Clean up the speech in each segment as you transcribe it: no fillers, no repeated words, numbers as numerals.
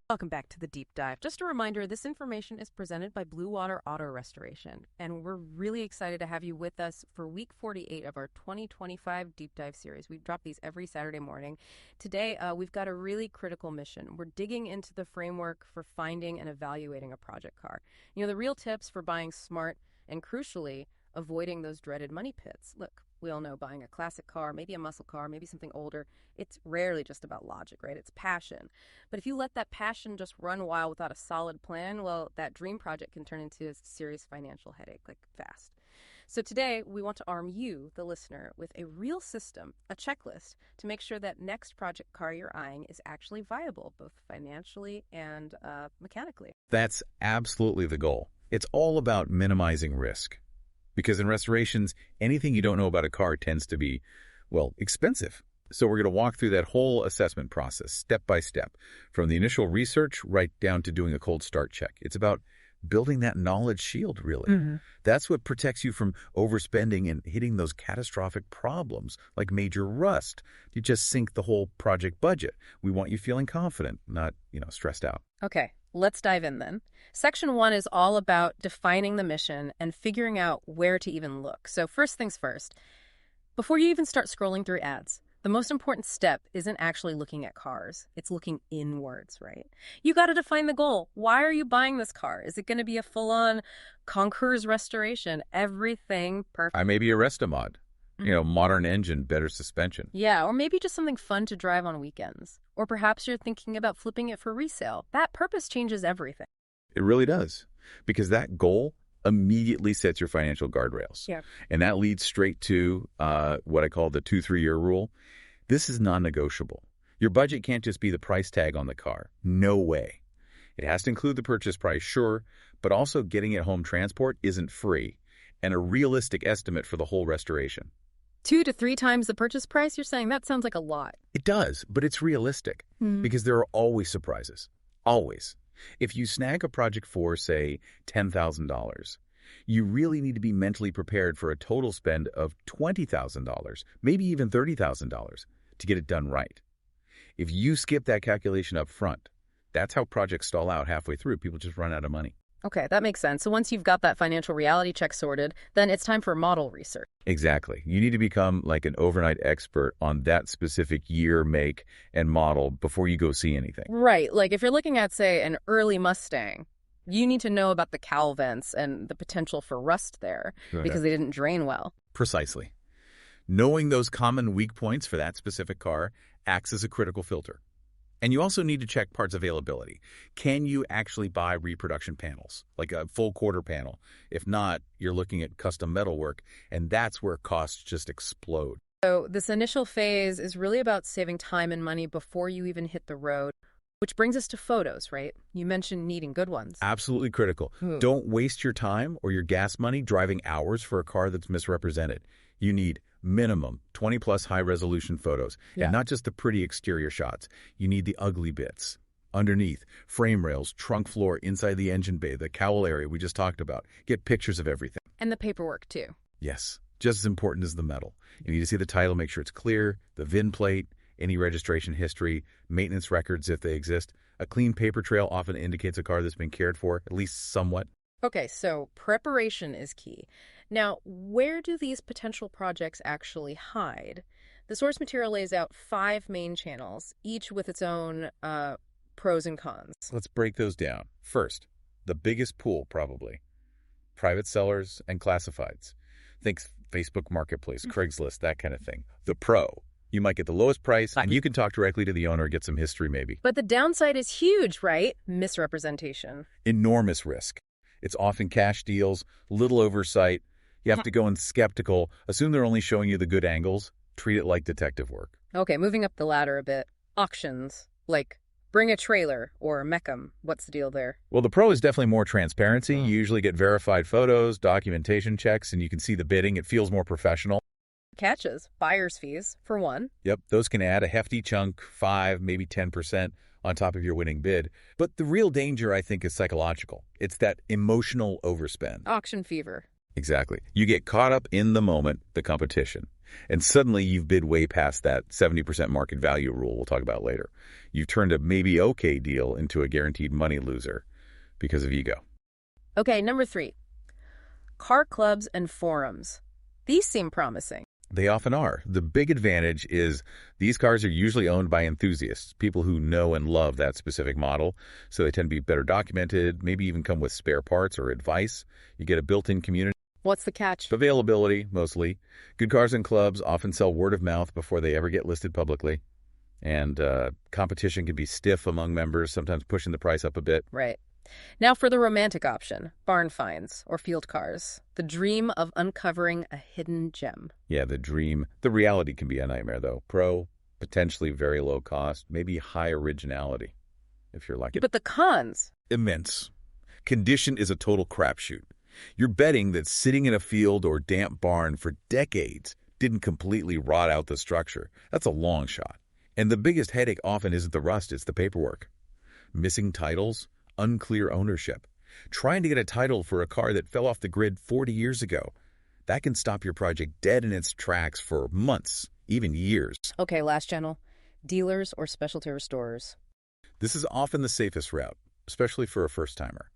Welcome back to the deep dive. Just a reminder, this information is presented by Bluewater Auto Restoration, and we're really excited to have you with us for week 48 of our 2025 deep dive series. We drop these every Saturday morning. Today, we've got a really critical mission. We're digging into the framework for finding and evaluating a project car. You know, the real tips for buying smart and, crucially, avoiding those dreaded money pits. Look, we all know buying a classic car, maybe a muscle car, maybe something older, it's rarely just about logic, right? It's passion. But if you let that passion just run wild without a solid plan, well, that dream project can turn into a serious financial headache, like fast. So today, we want to arm you, the listener, with a real system, a checklist, to make sure that next project car you're eyeing is actually viable, both financially and mechanically. That's absolutely the goal. It's all about minimizing risk. Because in restorations, anything you don't know about a car tends to be, well, expensive. So we're going to walk through that whole assessment process, step by step, from the initial research right down to doing a cold start check. It's about building that knowledge shield, really. That's what protects you from overspending and hitting those catastrophic problems like major rust. You just sink the whole project budget. We want you feeling confident, not, stressed out. Okay, let's dive in then. Section 1 is all about defining the mission and figuring out where to even look. So first things first, before you even start scrolling through ads, the most important step isn't actually looking at cars. It's looking inwards, right? You got to define the goal. Why are you buying this car? Is it going to be a full-on Concours restoration? Everything perfect. I may be a Restomod. Modern engine, better suspension. Yeah, or maybe just something fun to drive on weekends. Or perhaps you're thinking about flipping it for resale. That purpose changes everything. It really does. Because that goal immediately sets your financial guardrails. Yeah. And that leads straight to what I call the 2-3-year rule. This is non-negotiable. Your budget can't just be the price tag on the car. No way. It has to include the purchase price, sure, but also getting it home transport isn't free, and a realistic estimate for the whole restoration. 2 to 3 times the purchase price? You're saying that sounds like a lot. It does, but it's realistic because there are always surprises. Always. If you snag a project for, say, $10,000, you really need to be mentally prepared for a total spend of $20,000, maybe even $30,000 to get it done right. If you skip that calculation up front, that's how projects stall out halfway through. People just run out of money. Okay, that makes sense. So once you've got that financial reality check sorted, then it's time for model research. Exactly. You need to become like an overnight expert on that specific year, make, and model before you go see anything. Right. Like if you're looking at, say, an early Mustang, you need to know about the cowl vents and the potential for rust there because they didn't drain well. Precisely. Knowing those common weak points for that specific car acts as a critical filter. And you also need to check parts availability. Can you actually buy reproduction panels, like a full quarter panel? If not, you're looking at custom metalwork, and that's where costs just explode. So this initial phase is really about saving time and money before you even hit the road, which brings us to photos, right? You mentioned needing good ones. Absolutely critical. Don't waste your time or your gas money driving hours for a car that's misrepresented. You need minimum 20-plus high-resolution photos, and not just the pretty exterior shots. You need the ugly bits. Underneath, frame rails, trunk floor, inside the engine bay, the cowl area we just talked about. Get pictures of everything. And the paperwork, too. Yes, just as important as the metal. You need to see the title, make sure it's clear, the VIN plate, any registration history, maintenance records if they exist. A clean paper trail often indicates a car that's been cared for, at least somewhat. Okay, so preparation is key. Now, where do these potential projects actually hide? The source material lays out 5 main channels, each with its own pros and cons. Let's break those down. First, the biggest pool, probably. Private sellers and classifieds. Think Facebook Marketplace, Craigslist, that kind of thing. The pro. You might get the lowest price, and you can talk directly to the owner and get some history maybe. But the downside is huge, right? Misrepresentation. Enormous risk. It's often cash deals, little oversight. You have to go in skeptical, assume they're only showing you the good angles, treat it like detective work. Okay, moving up the ladder a bit. Auctions, like bring a trailer or Meckham. What's the deal there? Well, the pro is definitely more transparency. You usually get verified photos, documentation checks, and you can see the bidding. It feels more professional. Catches, buyer's fees, for one. Yep, those can add a hefty chunk, 5, maybe 10% on top of your winning bid. But the real danger, I think, is psychological. It's that emotional overspend. Auction fever. Exactly. You get caught up in the moment, the competition. And suddenly you've bid way past that 70% market value rule we'll talk about later. You've turned a maybe okay deal into a guaranteed money loser because of ego. Okay, number 3. Car clubs and forums. These seem promising. They often are. The big advantage is these cars are usually owned by enthusiasts, people who know and love that specific model, so they tend to be better documented, maybe even come with spare parts or advice. You get a built-in community. What's the catch? Availability, mostly. Good cars and clubs often sell word of mouth before they ever get listed publicly. And competition can be stiff among members, sometimes pushing the price up a bit. Right. Now for the romantic option, barn finds or field cars. The dream of uncovering a hidden gem. Yeah, the dream. The reality can be a nightmare, though. Pro, potentially very low cost, maybe high originality, if you're lucky. But the cons? Immense. Condition is a total crapshoot. You're betting that sitting in a field or damp barn for decades didn't completely rot out the structure. That's a long shot. And the biggest headache often isn't the rust, it's the paperwork. Missing titles, unclear ownership. Trying to get a title for a car that fell off the grid 40 years ago. That can stop your project dead in its tracks for months, even years. Okay, last channel. Dealers or specialty restorers. This is often the safest route, especially for a first-timer.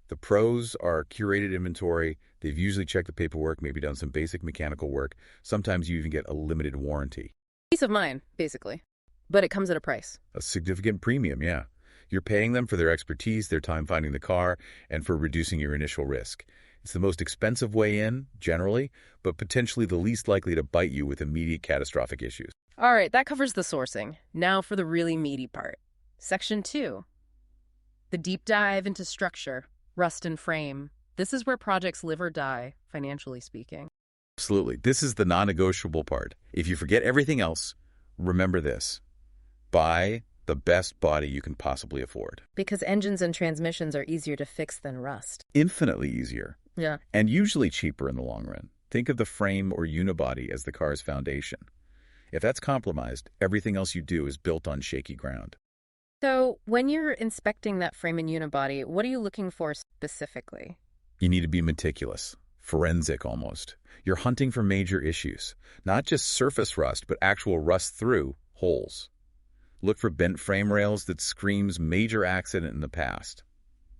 The pros are curated inventory. They've usually checked the paperwork, maybe done some basic mechanical work. Sometimes you even get a limited warranty. Peace of mind, basically. But it comes at a price. A significant premium, yeah. You're paying them for their expertise, their time finding the car, and for reducing your initial risk. It's the most expensive way in, generally, but potentially the least likely to bite you with immediate catastrophic issues. All right, that covers the sourcing. Now for the really meaty part. Section 2. The deep dive into structure, rust and frame. This is where projects live or die, financially speaking. Absolutely. This is the non-negotiable part. If you forget everything else, remember this. Buy the best body you can possibly afford. Because engines and transmissions are easier to fix than rust. Infinitely easier. Yeah. And usually cheaper in the long run. Think of the frame or unibody as the car's foundation. If that's compromised, everything else you do is built on shaky ground. So when you're inspecting that frame and unibody, what are you looking for specifically? You need to be meticulous, forensic almost. You're hunting for major issues, not just surface rust, but actual rust through holes. Look for bent frame rails that screams major accident in the past.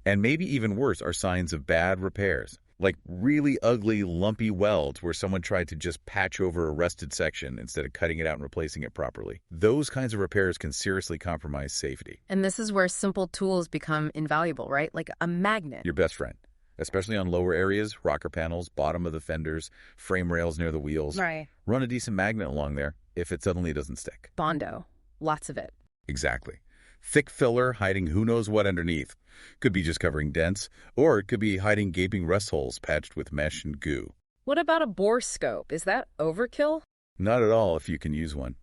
And maybe even worse are signs of bad repairs, like really ugly, lumpy welds where someone tried to just patch over a rusted section instead of cutting it out and replacing it properly. Those kinds of repairs can seriously compromise safety. And this is where simple tools become invaluable, right? Like a magnet. Your best friend, especially on lower areas, rocker panels, bottom of the fenders, frame rails near the wheels. Right. Run a decent magnet along there if it suddenly doesn't stick. Bondo. Lots of it. Exactly. Thick filler hiding who knows what underneath. Could be just covering dents, or it could be hiding gaping rust holes patched with mesh and goo. What about a bore scope? Is that overkill? Not at all if you can use one.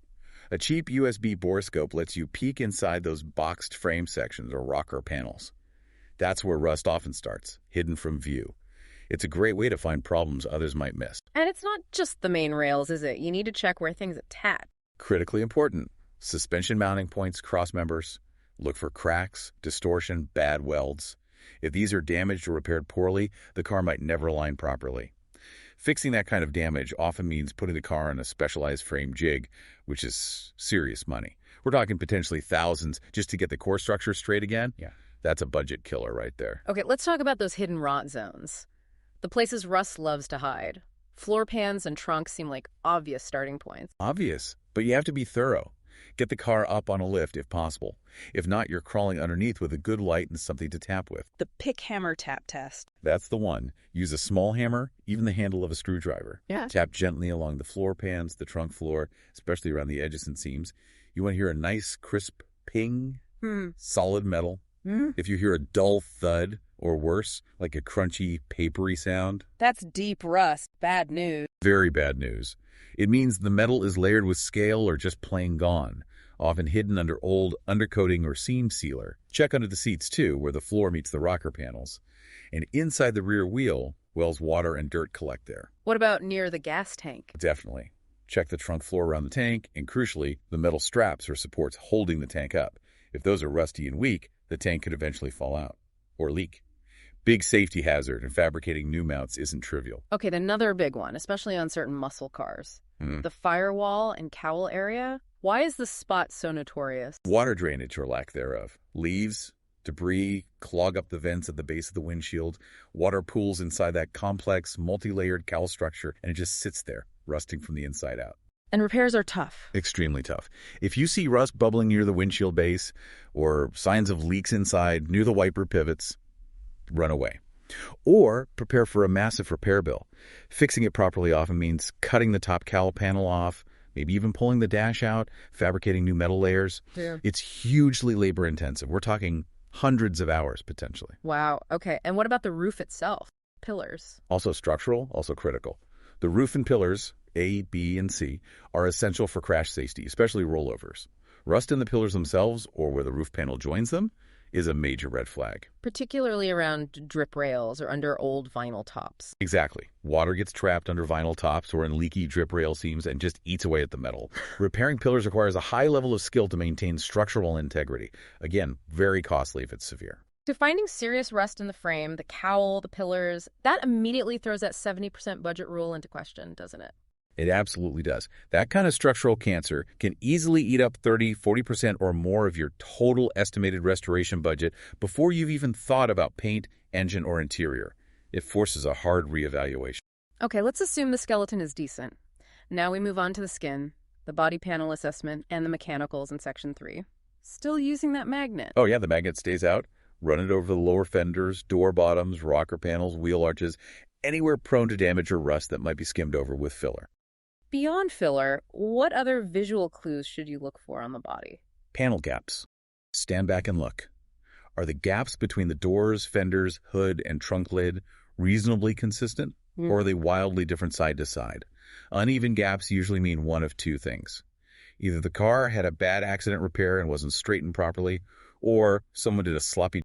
A cheap USB bore scope lets you peek inside those boxed frame sections or rocker panels. That's where rust often starts, hidden from view. It's a great way to find problems others might miss. And it's not just the main rails, is it? You need to check where things attach. Critically important. Suspension mounting points, cross members. Look for cracks, distortion, bad welds. If these are damaged or repaired poorly, the car might never align properly. Fixing that kind of damage often means putting the car on a specialized frame jig, which is serious money. We're talking potentially thousands just to get the core structure straight again. Yeah, that's a budget killer right there. Okay, let's talk about those hidden rot zones. The places rust loves to hide. Floor pans and trunks seem like obvious starting points. Obvious, but you have to be thorough. Get the car up on a lift if possible. If not, you're crawling underneath with a good light and something to tap with. The pick hammer tap test. That's the one. Use a small hammer, even the handle of a screwdriver. Yeah. Tap gently along the floor pans, the trunk floor, especially around the edges and seams. You want to hear a nice, crisp ping, solid metal. If you hear a dull thud, or worse, like a crunchy, papery sound, That's deep rust. Bad news. very bad news. It means the metal is layered with scale or just plain gone, often hidden under old undercoating or seam sealer. Check under the seats, too, where the floor meets the rocker panels. And inside the rear wheel, wells water and dirt collect there. What about near the gas tank? Definitely. Check the trunk floor around the tank, and crucially, the metal straps or supports holding the tank up. If those are rusty and weak, the tank could eventually fall out or leak. Big safety hazard, and fabricating new mounts isn't trivial. Okay, then another big one, especially on certain muscle cars. Mm. The firewall and cowl area. Why is this spot so notorious? Water drainage or lack thereof. Leaves, debris, clog up the vents at the base of the windshield. Water pools inside that complex, multi-layered cowl structure, and it just sits there, rusting from the inside out. And repairs are tough. Extremely tough. If you see rust bubbling near the windshield base or signs of leaks inside near the wiper pivots, run away. Or prepare for a massive repair bill. Fixing it properly often means cutting the top cowl panel off, maybe even pulling the dash out, fabricating new metal layers. Yeah. It's hugely labor-intensive. We're talking hundreds of hours, potentially. Wow. Okay. And what about the roof itself? Pillars. Also structural, also critical. The roof and pillars, A, B, and C, are essential for crash safety, especially rollovers. Rust in the pillars themselves, or where the roof panel joins them, is a major red flag. Particularly around drip rails or under old vinyl tops. Exactly. Water gets trapped under vinyl tops or in leaky drip rail seams and just eats away at the metal. Repairing pillars requires a high level of skill to maintain structural integrity. Again, very costly if it's severe. So finding serious rust in the frame, the cowl, the pillars, that immediately throws that 70% budget rule into question, doesn't it? It absolutely does. That kind of structural cancer can easily eat up 30–40% or more of your total estimated restoration budget before you've even thought about paint, engine, or interior. It forces a hard reevaluation. Okay, let's assume the skeleton is decent. Now we move on to the skin, the body panel assessment, and the mechanicals in Section 3. Still using that magnet. Oh yeah, the magnet stays out. Run it over the lower fenders, door bottoms, rocker panels, wheel arches, anywhere prone to damage or rust that might be skimmed over with filler. Beyond filler, what other visual clues should you look for on the body? Panel gaps. Stand back and look. Are the gaps between the doors, fenders, hood, and trunk lid reasonably consistent, or are they wildly different side to side? Uneven gaps usually mean one of two things. Either the car had a bad accident repair and wasn't straightened properly, or someone did a sloppy